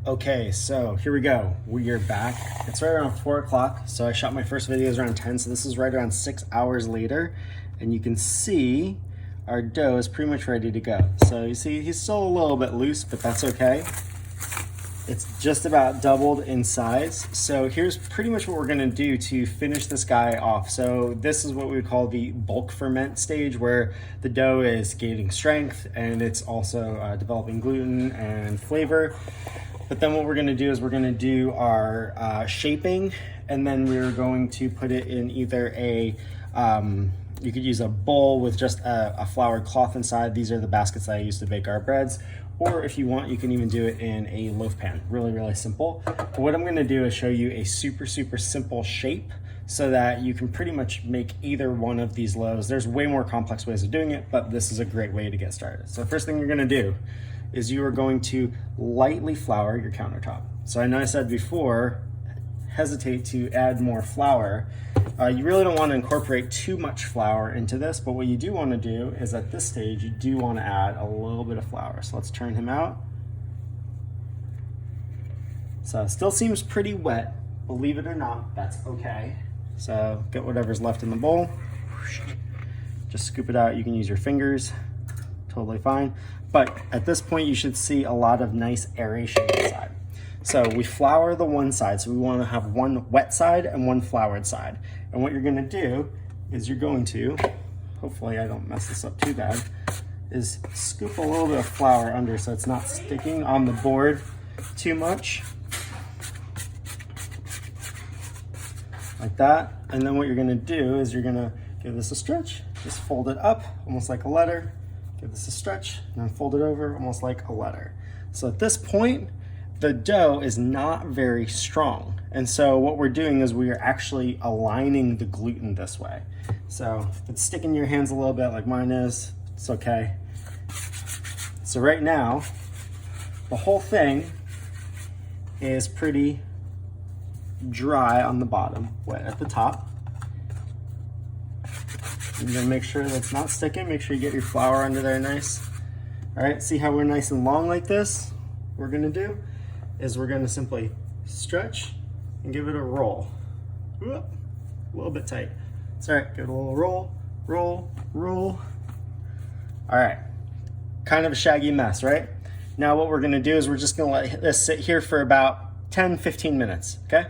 Okay, so here we go. We are back. It's right around 4 o'clock. So I shot my first videos around 10. So this is right around 6 hours later. And you can see our dough is pretty much ready to go. So you see he's still a little bit loose, but that's okay. It's just about doubled in size. So here's pretty much what we're gonna do to finish this guy off. So this is what we would call the bulk ferment stage, where the dough is gaining strength and it's also developing gluten and flavor. But then what we're gonna do is we're gonna do our shaping, and then we're going to put it in either a, you could use a bowl with just a floured cloth inside. These are the baskets that I use to bake our breads. Or if you want, you can even do it in a loaf pan. Really, really simple. But what I'm gonna do is show you a super, super simple shape so that you can pretty much make either one of these loaves. There's way more complex ways of doing it, but this is a great way to get started. So the first thing you're gonna do is you are going to lightly flour your countertop. So I know I said before, hesitate to add more flour. You really don't want to incorporate too much flour into this, but what you do want to do is at this stage, you do want to add a little bit of flour. So let's turn him out. So it still seems pretty wet, believe it or not, that's okay. So get whatever's left in the bowl, just scoop it out. You can use your fingers, totally fine. But at this point, you should see a lot of nice aeration inside. So we flour the one side, so we want to have one wet side and one floured side. And what you're going to do is you're going to, hopefully I don't mess this up too bad, is scoop a little bit of flour under so it's not sticking on the board too much. Like that. And then what you're going to do is you're going to give this a stretch, just fold it up almost like a letter. Give this a stretch and then fold it over almost like a letter. So at this point, the dough is not very strong. And so what we're doing is we are actually aligning the gluten this way. So if it's sticking in your hands a little bit like mine is, it's okay. So right now, the whole thing is pretty dry on the bottom, wet at the top. You're gonna make sure that's not sticking. Make sure you get your flour under there nice. All right, see how we're nice and long like this? What we're gonna do is we're gonna simply stretch and give it a roll. A little bit tight. It's all right, give it a little roll, roll, roll. All right, kind of a shaggy mess, right? Now what we're gonna do is we're just gonna let this sit here for about 10, 15 minutes, okay?